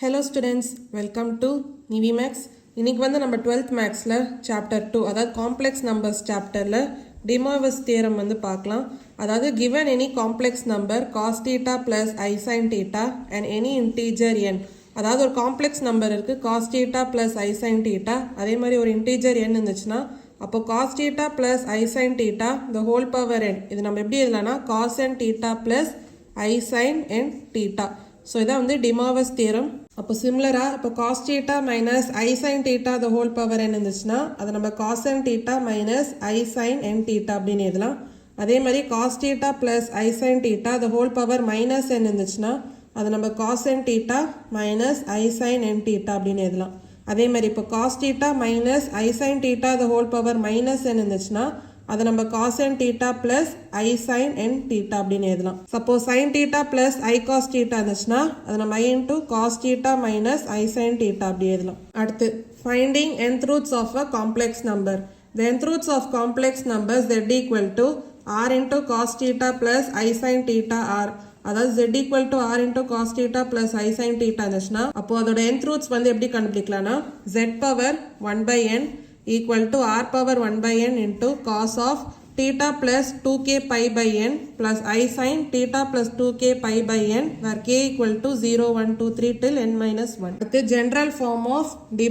Hello students, welcome to NiveMaths. இன்னைக்கு வந்து நம்ம 12th Mathsல chapter 2 அதாவது complex numbers chapterல Moivre's theorem வந்து பார்க்கலாம். அதாவது given any complex number cos theta plus I sin theta and any integer n. அதாவது ஒரு complex number இருக்கு cos theta plus I sin theta, அதே மாதிரி ஒரு integer n இருந்துச்சுன்னா அப்போ cos theta plus I sin theta the whole power n. இது நம்ம எப்படி எழுதலாம்னா cos n theta plus I sin n theta. So இதான் வந்து Moivre's theorem. அப்போ சிமிலரா இப்போ cos theta minus I sin theta the whole power n இருந்துச்சுன்னா அதை நம்ம cos n theta minus I sin n theta அப்படின்னு எழுதலாம். அதே மாதிரி cos theta plus I sin theta the whole power minus n இருந்துச்சுன்னா அதை நம்ம cos n theta minus I sin n theta அப்படின்னு எழுதலாம். அதே மாதிரி இப்போ cos theta minus I sin theta the whole power minus n இருந்துச்சுன்னா அதை நம்ம cos n theta plus I sin n theta அப்படின்னு எழுதலாம். Suppose sin theta plus I cos theta இருந்துச்சுன்னா அதை நம்ம I into cos theta minus I sin theta அப்படி எழுதலாம். அடுத்து finding nth roots of a complex number. The nth roots of complex numbers z equal to r into cos theta plus I sin theta r. அதாவது z equal to r into cos theta plus I sin theta இருந்துச்சுன்னா அப்போ அதோட nth roots வந்து எப்படி கண்டுபிடிக்கலாம்னா z power 1 by n equal to r power 1 by n into cos of theta plus 2k pi by n plus I sin theta plus 2k pi by n where k equal to 0, 1, 2, 3 till n minus 1. The general form of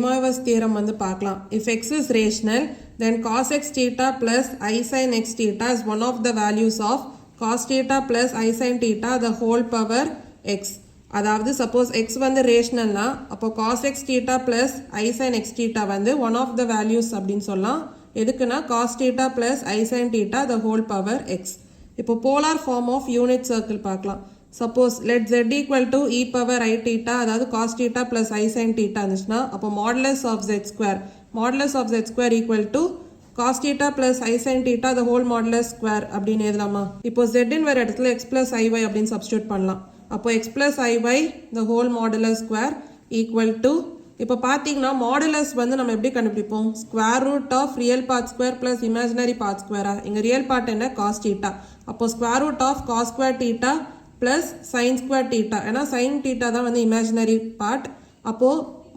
Moivre's theorem வந்து பார்க்கலாம். If x is rational, then cos x theta plus I sin x theta is one of the values of cos theta plus I sin theta the whole power x. அதாவது suppose x வந்து ரேஷனல்னா அப்போ cos x theta plus I sin x theta வந்து one of the values அப்படின்னு சொல்லலாம். எதுக்குன்னா cos theta plus I sin theta the whole power x. இப்போ polar form of unit circle பார்க்கலாம். Suppose let z equal to e power I theta அதாவது cos theta plus I sin theta இருந்துச்சுன்னா அப்போ modulus of z square equal to cos theta plus I sin theta the whole modulus square அப்படின்னு எழுதலாமா? இப்போ z இன் வேற இடத்துல x plus iy அப்படின்னு substitute பண்ணலாம். அப்போ x plus iy the whole modulus square equal to இப்போ பார்த்தீங்கன்னா modulus வந்து நம்ம எப்படி கண்டுபிடிப்போம்? square root of real part square plus imaginary part square. இங்க real part என்ன? cos theta. அப்போ square root of cos square theta plus sin square theta. ஏன்னா sin theta தான் வந்து imaginary part. அப்போ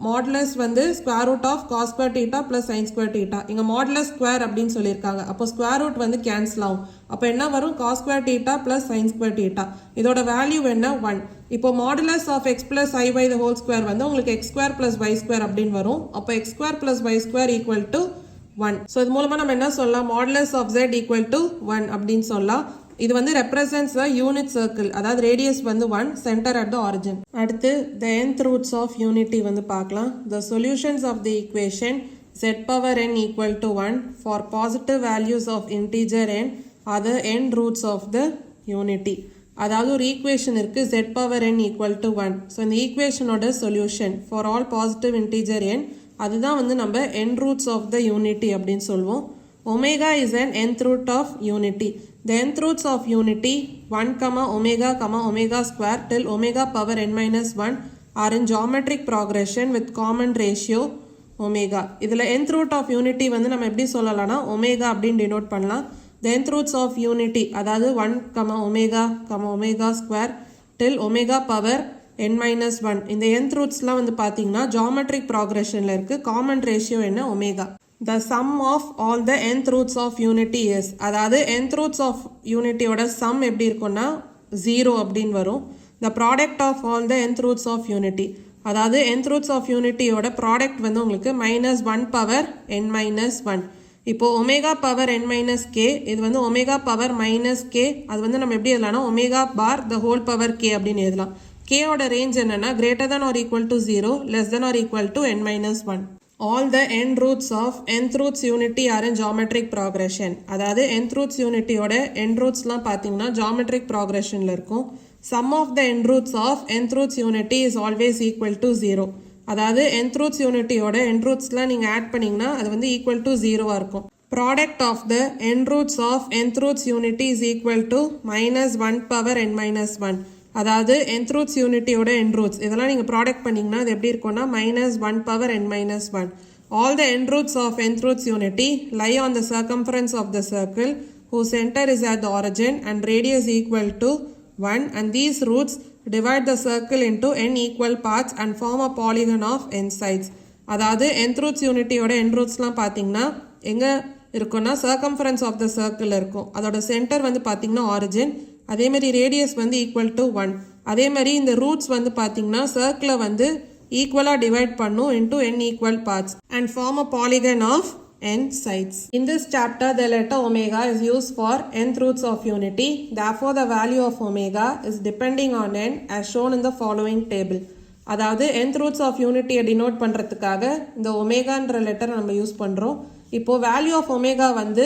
modulus வந்து square root of cos square theta plus sin square theta. இங்க modulus square அப்படின்னு சொல்லியிருக்காங்க. அப்போ square root வந்து cancel ஆகும். அப்போ என்ன வரும்? cos square theta plus sin square theta. இதோட வேல்யூ என்ன? 1. இப்போ modulus of x plus iy the whole square வந்து உங்களுக்கு x square plus y square அப்படின்னு வரும். அப்போ x square plus y square equal to 1. So இது மூலமா நம்ம என்ன சொல்லலாம்? modulus of z equal to 1 அப்படின்னு சொல்லலாம். இது வந்து represents the unit circle. அதாவது radius வந்து 1, center at the origin. அடுத்து the nth roots of unity வந்து பார்க்கலாம். The solutions of the equation z power n equal to 1 for positive values of integer n are the n roots of the unity. அதாவது ஒரு equation இருக்கு z power n equal to 1. So இந்த ஈக்குவேஷனோட solution for all positive integer n அதுதான் வந்து நம்ம n roots of the unity அப்படின்னு சொல்லுவோம். Omega is an nth root of unity. The nth roots of unity 1, omega square till omega power n minus 1 are in geometric progression with common ratio omega. இதில் nth root of unity வந்து நம்ம எப்படி சொல்லலாம்னா omega அப்படின்னு denote பண்ணலாம். The nth roots of unity அதாவது 1, omega square till omega power n minus 1. இந்த nth rootsலாம் வந்து பார்த்தீங்கன்னா geometric progressionல இருக்கு. common ratio என்ன? omega. The sum of all the nth roots of unity is அதாவது nth roots of unity ஓட sum எப்படி இருக்கும்னா 0 அப்படின்னு வரும். The product of all the nth roots of unity அதாவது nth roots of unity ஓட product வந்து உங்களுக்கு minus 1 power n minus 1. இப்போ omega power n minus k இது வந்து omega power minus k அது வந்து நம்ம எப்படி எழுதலாம்னா omega bar the whole power k அப்படின்னு எழுதலாம். k ஓட ரேஞ்ச் என்னன்னா greater than or equal to 0, less than or equal to n minus 1. All the n roots of nth roots unity are in geometric progression. அதாவது nth roots unity ஓட n rootsலாம் பார்த்தீங்கன்னா geometric progressionல இருக்கும். Sum of the n roots of nth roots unity is always equal to 0. அதாவது nth roots unity ஓட n rootsலாம் நீங்க add பண்ணீங்கன்னா அது வந்து equal to 0 இருக்கும். Product of the n roots of nth roots unity is equal to minus 1 power n minus 1. அதாவது nth roots unity ஓட n roots இதெல்லாம் நீங்க ப்ராடக்ட் பண்ணீங்கன்னா அது எப்படி இருக்கும்னா minus 1 power n minus 1. All the n roots of nth roots unity lie on the circumference of the circle whose center is at the origin and radius equal to 1 and these roots divide the circle into n equal parts and form a polygon of n sides. அதாவது nth roots unityயோட n rootsலாம் பார்த்தீங்கன்னா எங்கே இருக்குன்னா circumference of the circle இருக்கும். அதோட center வந்து பார்த்தீங்கன்னா origin. அதேமாதிரி radius வந்து equal to 1. அதேமாதிரி இந்த roots வந்து பார்த்தீங்கன்னா circle வந்து ஈக்குவலாக டிவைட் பண்ணும் into n equal parts and form a polygon of n sides. In this chapter, the letter omega is used for nth roots of unity. Therefore, the value of omega is depending on n as shown in the following table. அதாவது nth roots of unity denote பண்ணுறதுக்காக இந்த ஒமேகான்ற letter நம்ம use பண்ணுறோம். இப்போது value of omega வந்து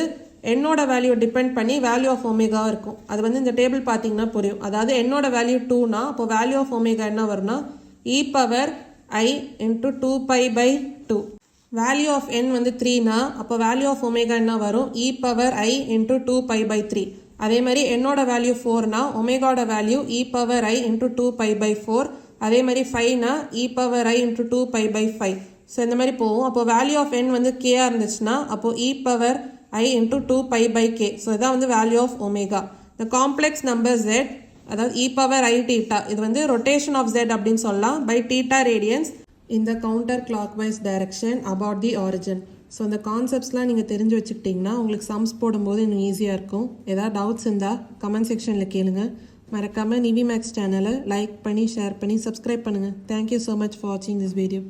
என்னோட value depend பண்ணி value of omega இருக்கும். அது வந்து இந்த டேபிள் பார்த்தீங்கன்னா புரியும். அதாவது என்னோட வேல்யூ 2னா அப்போ வேல்யூ ஆஃப் ஒமேகா என்ன வரும்னா e power I into 2 pi by 2. Value of n வந்து 3னா அப்போ வேல்யூ ஆஃப் ஒமேகா என்ன வரும் e power I into 2 pi by 3. அதே மாதிரி என்னோட வேல்யூ 4னா ஒமேகாவோட value e power I into 2 pi by 4. அதே மாதிரி 5னா e power I into 2 pi by 5. So இந்த மாதிரி போகும். அப்போ வேல்யூ ஆஃப் n வந்து k இருந்துச்சுன்னா அப்போ e power I into 2 pi by k. So இதான் வந்து வேல்யூ ஆஃப் ஒமேகா. இந்த காம்ப்ளெக்ஸ் நம்பர் z அதாவது e பவர் I theta இது வந்து ரொட்டேஷன் ஆஃப் z அப்படின்னு சொல்லலாம் by theta radians in the counter clockwise direction about the origin. So இந்த கான்செப்ட்ஸ்லாம் நீங்கள் தெரிஞ்சு வச்சுக்கிட்டிங்கன்னா உங்களுக்கு சம்ஸ் போடும்போது இன்னும் ஈஸியாக இருக்கும். ஏதாவது டவுட்ஸ் இருந்தால் கமெண்ட் செக்ஷனில் கேளுங்க. மறக்காமல் NiveMaths சேனலை லைக் பண்ணி ஷேர் பண்ணி சப்ஸ்கிரைப் பண்ணுங்கள். தேங்க்யூ ஸோ மச் ஃபார் வாட்சிங் திஸ் வீடியோ.